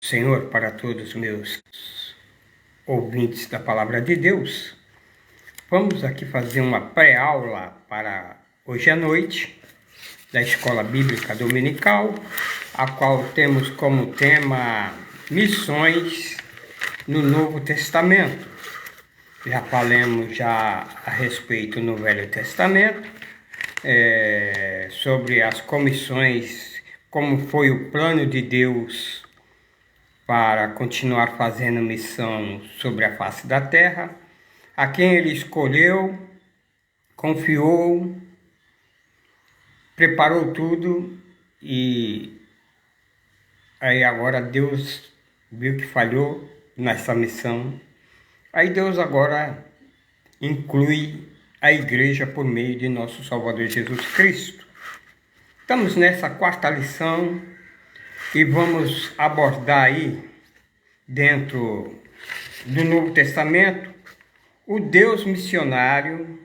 Senhor, para todos os meus ouvintes da Palavra de Deus, vamos aqui fazer uma pré-aula para hoje à noite da Escola Bíblica Dominical, a qual temos como tema missões no Novo Testamento. Já falamos a respeito no Velho Testamento, sobre as comissões, como foi o plano de Deus para continuar fazendo missão sobre a face da terra, a quem ele escolheu, confiou, preparou tudo e aí agora Deus viu que falhou nessa missão. Aí Deus agora inclui a igreja por meio de nosso Salvador Jesus Cristo. Estamos nessa quarta lição e vamos abordar aí, dentro do Novo Testamento, o Deus missionário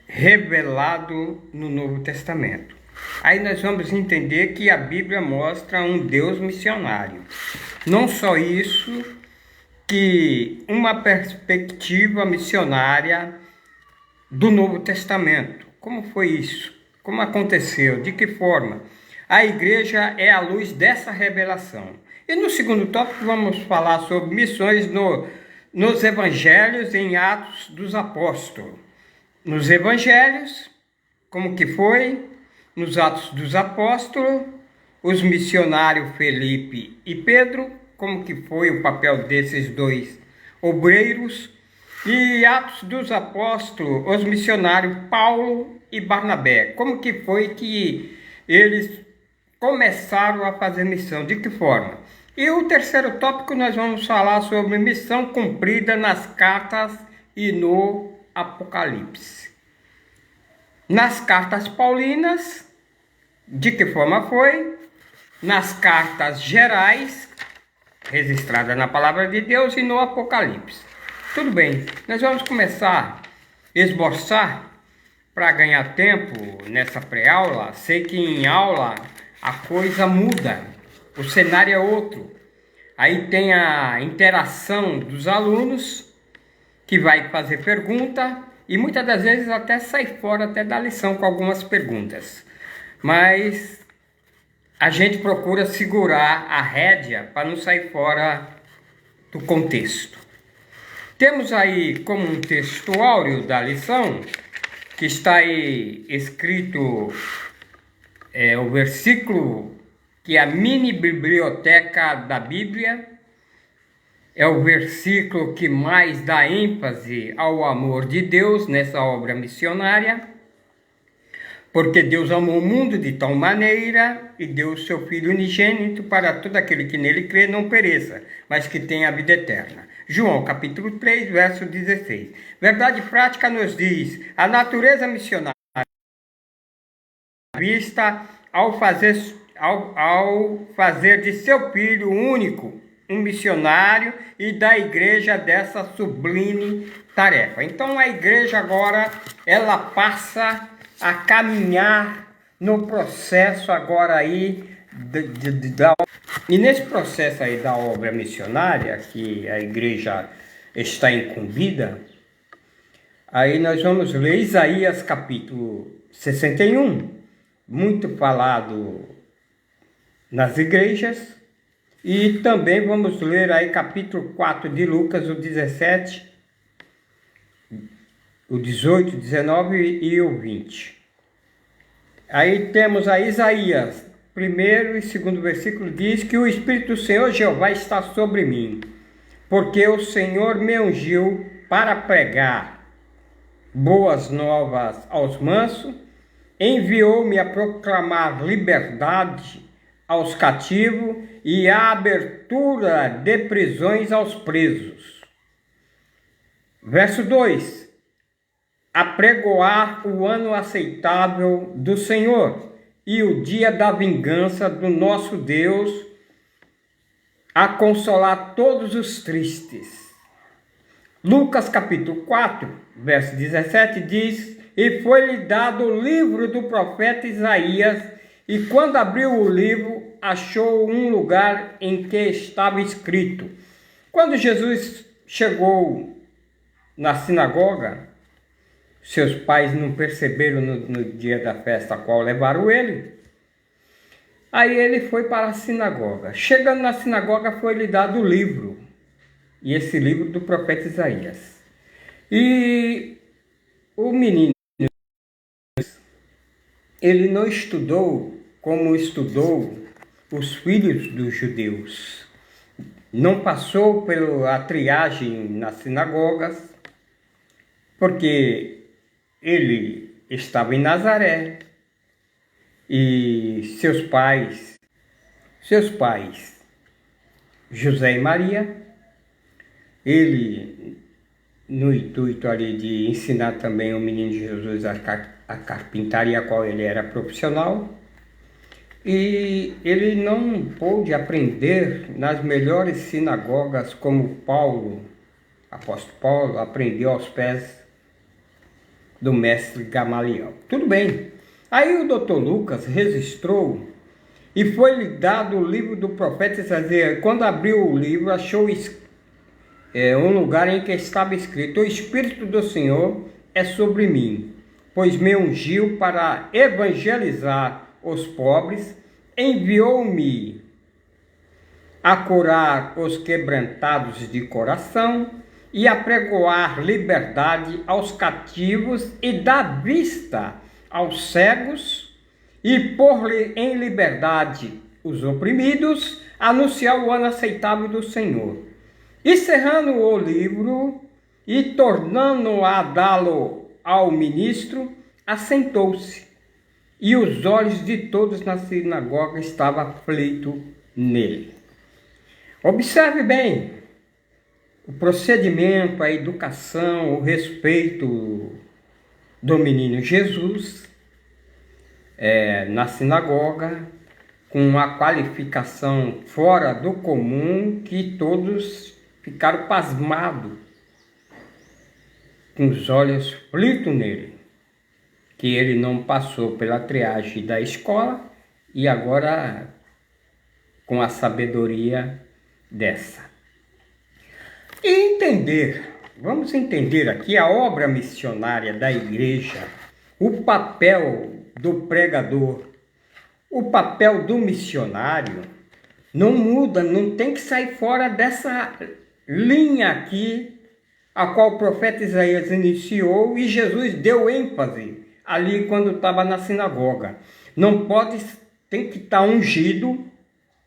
revelado no Novo Testamento. Aí nós vamos entender que a Bíblia mostra um Deus missionário. Não só isso, que uma perspectiva missionária do Novo Testamento. Como foi isso? Como aconteceu? De que forma? A igreja é a luz dessa revelação. E no segundo tópico vamos falar sobre missões nos evangelhos em Atos dos Apóstolos. Nos evangelhos, como que foi? Nos Atos dos Apóstolos, os missionários Felipe e Pedro, como que foi o papel desses dois obreiros. E Atos dos Apóstolos, os missionários Paulo e Barnabé, como que foi que eles começaram a fazer missão, de que forma? E o terceiro tópico nós vamos falar sobre missão cumprida nas cartas e no Apocalipse. Nas cartas paulinas, de que forma foi? Nas cartas gerais, registradas na Palavra de Deus, e no Apocalipse. Tudo bem, nós vamos começar a esboçar para ganhar tempo nessa pré-aula. Sei que em aula a coisa muda, o cenário é outro. Aí tem a interação dos alunos, que vai fazer pergunta, e muitas das vezes até sai fora até da lição com algumas perguntas. Mas a gente procura segurar a rédea para não sair fora do contexto. Temos aí como um texto áureo da lição, que está aí escrito o versículo que é a mini biblioteca da Bíblia, é o versículo que mais dá ênfase ao amor de Deus nessa obra missionária, porque Deus amou o mundo de tal maneira e deu o seu Filho unigênito para todo aquele que nele crê não pereça, mas que tenha a vida eterna. João capítulo 3, verso 16. Verdade prática nos diz: a natureza missionária vista ao fazer de seu Filho único um missionário e da igreja dessa sublime tarefa. Então a igreja agora ela passa a caminhar no processo agora aí e nesse processo aí da obra missionária que a igreja está incumbida. Aí nós vamos ler Isaías capítulo 61, muito falado nas igrejas, e também vamos ler aí capítulo 4 de Lucas, o 17, o 18, 19 e o 20. Aí temos a Isaías, primeiro e segundo versículo, diz que o Espírito do Senhor Jeová está sobre mim, porque o Senhor me ungiu para pregar boas novas aos mansos, enviou-me a proclamar liberdade aos cativos e a abertura de prisões aos presos. Verso 2. Apregoar o ano aceitável do Senhor e o dia da vingança do nosso Deus, a consolar todos os tristes. Lucas capítulo 4, verso 17 diz: e foi-lhe dado o livro do profeta Isaías, e quando abriu o livro, achou um lugar em que estava escrito. Quando Jesus chegou na sinagoga, seus pais não perceberam no dia da festa a qual levaram ele. Aí ele foi para a sinagoga. Chegando na sinagoga, foi-lhe dado o livro. E esse livro do profeta Isaías. E o menino, ele não estudou como estudou os filhos dos judeus. Não passou pela triagem nas sinagogas, porque ele estava em Nazaré e seus pais, José e Maria, ele, no intuito ali de ensinar também o menino Jesus a carpintaria, a qual ele era profissional, e ele não pôde aprender nas melhores sinagogas como apóstolo Paulo, aprendeu aos pés do mestre Gamaliel. Tudo bem. Aí o doutor Lucas registrou e foi-lhe dado o livro do profeta Isaías. Quando abriu o livro, achou um lugar em que estava escrito: o Espírito do Senhor é sobre mim, pois me ungiu para evangelizar os pobres, enviou-me a curar os quebrantados de coração e a pregoar liberdade aos cativos e dar vista aos cegos e pôr-lhe em liberdade os oprimidos, anunciar o ano aceitável do Senhor. E cerrando o livro e tornando a dá-lo ao ministro, assentou-se. E os olhos de todos na sinagoga estavam aflitos nele. Observe bem o procedimento, a educação, o respeito do menino Jesus na sinagoga, com uma qualificação fora do comum, que todos ficaram pasmados, com os olhos aflitos nele, que ele não passou pela triagem da escola e agora com a sabedoria dessa. E vamos entender aqui a obra missionária da igreja, o papel do pregador, o papel do missionário. Não muda, não tem que sair fora dessa linha aqui, a qual o profeta Isaías iniciou e Jesus deu ênfase ali quando estava na sinagoga. Não pode, tem que estar ungido.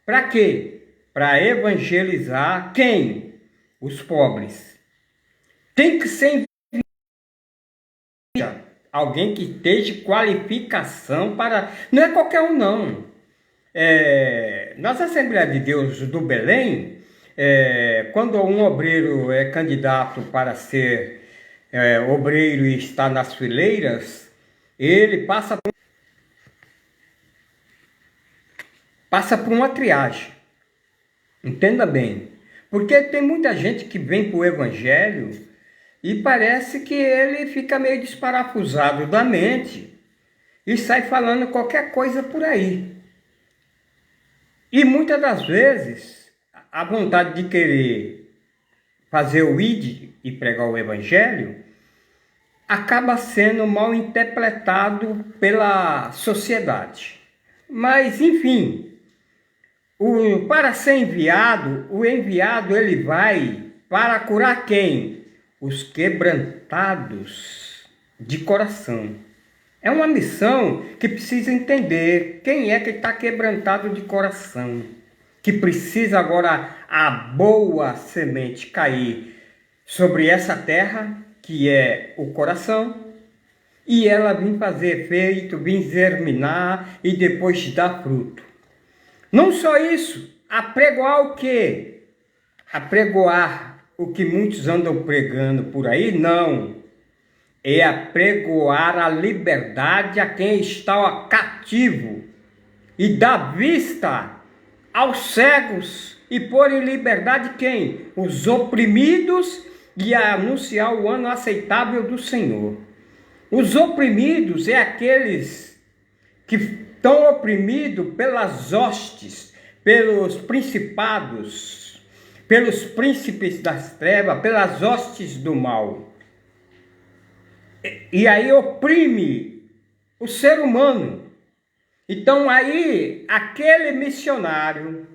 Para quê? Para evangelizar quem? Os pobres. Tem que ser alguém que esteja qualificação para... Não é qualquer um, não. Nas Assembleias de Deus do Belém, quando um obreiro é candidato para ser obreiro e está nas fileiras, ele passa por uma triagem. Entenda bem. Porque tem muita gente que vem para o Evangelho e parece que ele fica meio desparafusado da mente e sai falando qualquer coisa por aí. E muitas das vezes, a vontade de querer fazer o ID e pregar o Evangelho acaba sendo mal interpretado pela sociedade. Mas, enfim, para ser enviado, o enviado ele vai para curar quem? Os quebrantados de coração. É uma missão que precisa entender quem é que está quebrantado de coração, que precisa agora a boa semente cair sobre essa terra, que é o coração, e ela vir fazer efeito, vir germinar e depois dar fruto. Não só isso, apregoar o quê? Apregoar o que muitos andam pregando por aí? Não. É apregoar a liberdade a quem está cativo e dar vista aos cegos e pôr em liberdade quem? Os oprimidos, e anunciar o ano aceitável do Senhor. Os oprimidos é aqueles que tão oprimido pelas hostes, pelos principados, pelos príncipes das trevas, pelas hostes do mal. E aí oprime o ser humano. Então aí aquele missionário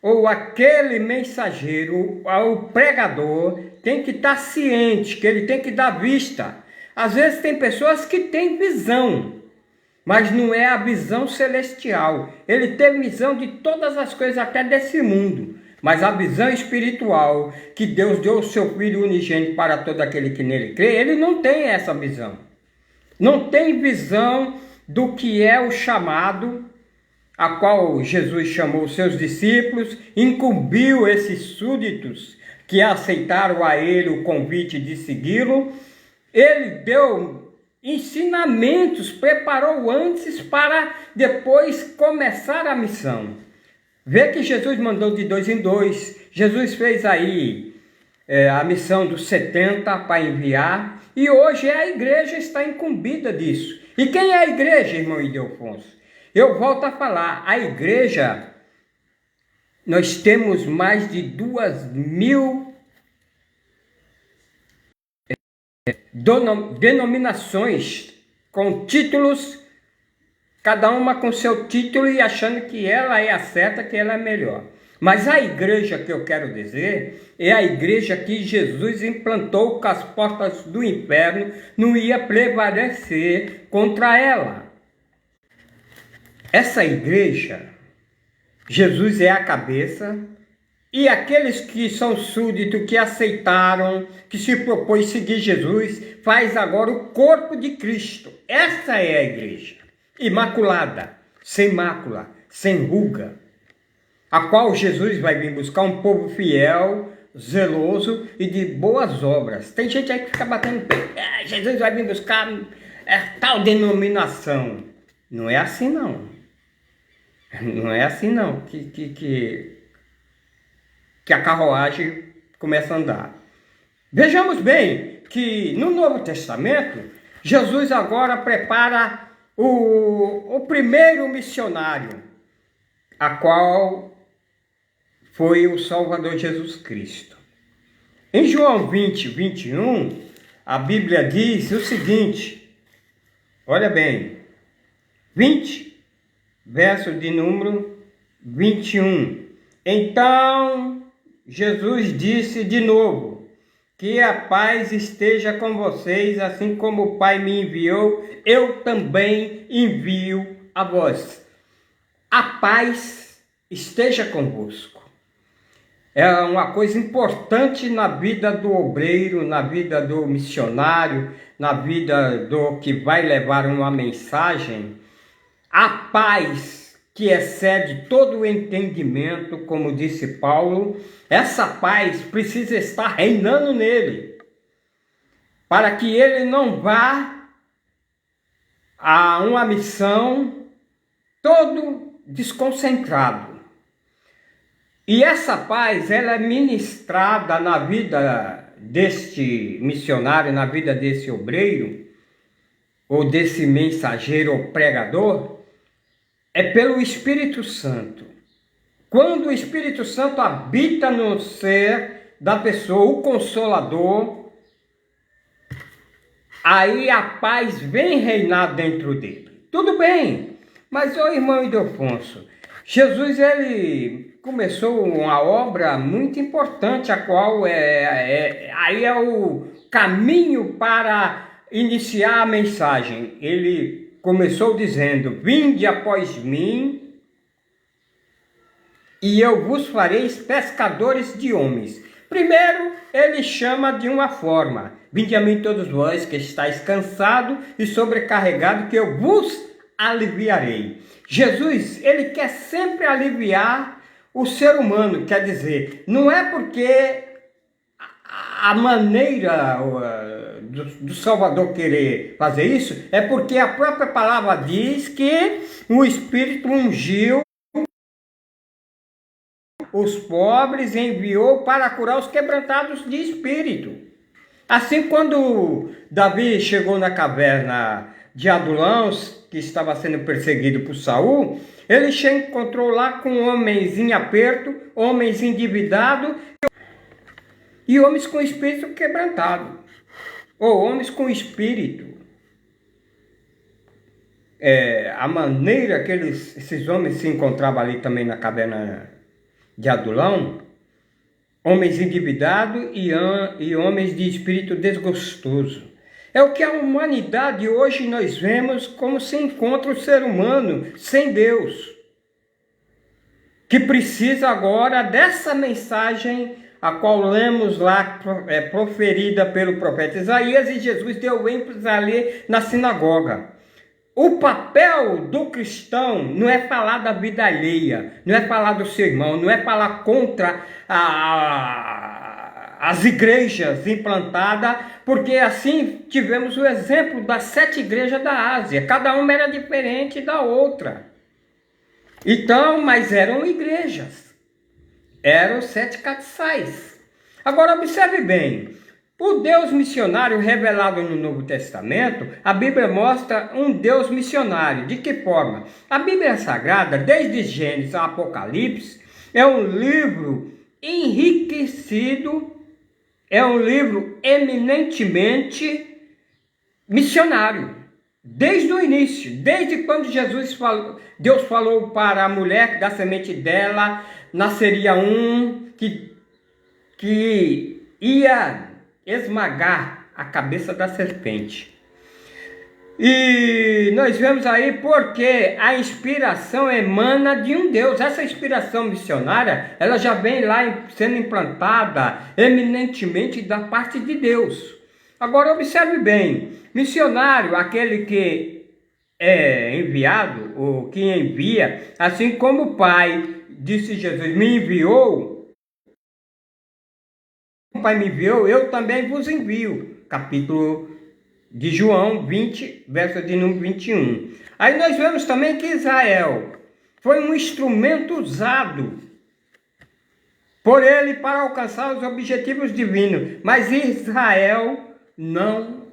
ou aquele mensageiro, o pregador, tem que estar ciente, que ele tem que dar vista. Às vezes tem pessoas que têm visão, mas não é a visão celestial. Ele tem visão de todas as coisas até desse mundo. Mas a visão espiritual, que Deus deu o seu Filho unigênito para todo aquele que nele crê, ele não tem essa visão. Não tem visão do que é o chamado, a qual Jesus chamou os seus discípulos, incumbiu esses súditos que aceitaram a ele o convite de segui-lo. Ele deu ensinamentos, preparou antes para depois começar a missão. Vê que Jesus mandou de 2 em 2. Jesus fez aí a missão dos 70 para enviar. E hoje a igreja está incumbida disso. E quem é a igreja, irmão Ildefonso? Eu volto a falar, a igreja, nós temos mais de 2.000 denominações com títulos, cada uma com seu título e achando que ela é a certa, que ela é melhor. Mas a igreja que eu quero dizer é a igreja que Jesus implantou, que as portas do inferno não iam prevalecer contra ela. Essa igreja, Jesus é a cabeça, e aqueles que são súditos, que aceitaram, que se propõem a seguir Jesus, faz agora o corpo de Cristo. Essa é a igreja, imaculada, sem mácula, sem ruga, a qual Jesus vai vir buscar um povo fiel, zeloso e de boas obras. Tem gente aí que fica batendo pé, Jesus vai vir buscar tal denominação. Não é assim não. Não é assim não que a carruagem começa a andar. Vejamos bem que no Novo Testamento, Jesus agora prepara o primeiro missionário, a qual foi o Salvador Jesus Cristo. Em João 20, 21, a Bíblia diz o seguinte, olha bem, 20, verso de número 21. Então, Jesus disse de novo, que a paz esteja com vocês, assim como o Pai me enviou, eu também envio a vós. A paz esteja convosco. É uma coisa importante na vida do obreiro, na vida do missionário, na vida do que vai levar uma mensagem. A paz que excede todo o entendimento, como disse Paulo, essa paz precisa estar reinando nele, para que ele não vá a uma missão todo desconcentrado. E essa paz, ela é ministrada na vida deste missionário, na vida desse obreiro, ou desse mensageiro ou pregador, é pelo Espírito Santo. Quando o Espírito Santo habita no ser da pessoa, o Consolador, aí a paz vem reinar dentro dele. Tudo bem, mas ô irmão Ildefonso, Jesus ele começou uma obra muito importante, a qual aí é o caminho para iniciar a mensagem. Ele começou dizendo, vinde após mim, e eu vos farei pescadores de homens. Primeiro, ele chama de uma forma, vinde a mim todos vós que estáis cansados e sobrecarregados, que eu vos aliviarei. Jesus, ele quer sempre aliviar o ser humano, quer dizer, não é porque a maneira do Salvador querer fazer isso, é porque a própria palavra diz que o Espírito ungiu os pobres, enviou para curar os quebrantados de espírito. Assim, quando Davi chegou na caverna de Adulão, que estava sendo perseguido por Saul, ele se encontrou lá com homens em aperto, homens endividados e homens com espírito quebrantado, ou homens com espírito. A maneira que esses homens se encontravam ali também na caverna de Adulão, homens endividados e homens de espírito desgostoso. É o que a humanidade hoje nós vemos como se encontra o ser humano sem Deus, que precisa agora dessa mensagem a qual lemos lá, proferida pelo profeta Isaías, e Jesus deu ênfase ali na sinagoga. O papel do cristão não é falar da vida alheia, não é falar do seu irmão, não é falar contra as igrejas implantadas, porque assim tivemos o exemplo das 7 igrejas da Ásia, cada uma era diferente da outra. Então, mas eram igrejas, eram 7 castiçais. Agora observe bem, o Deus missionário revelado no Novo Testamento, a Bíblia mostra um Deus missionário. De que forma? A Bíblia Sagrada, desde Gênesis ao Apocalipse, é um livro enriquecido, é um livro eminentemente missionário. Desde o início, desde quando Deus falou para a mulher que da semente dela nasceria um que ia esmagar a cabeça da serpente. E nós vemos aí porque a inspiração emana de um Deus. Essa inspiração missionária, ela já vem lá sendo implantada eminentemente da parte de Deus. Agora observe bem, missionário, aquele que é enviado, ou que envia, assim como o Pai, disse Jesus, me enviou, o Pai me enviou, eu também vos envio. Capítulo de João 20, verso de número 21. Aí nós vemos também que Israel foi um instrumento usado por ele para alcançar os objetivos divinos. Mas Israel não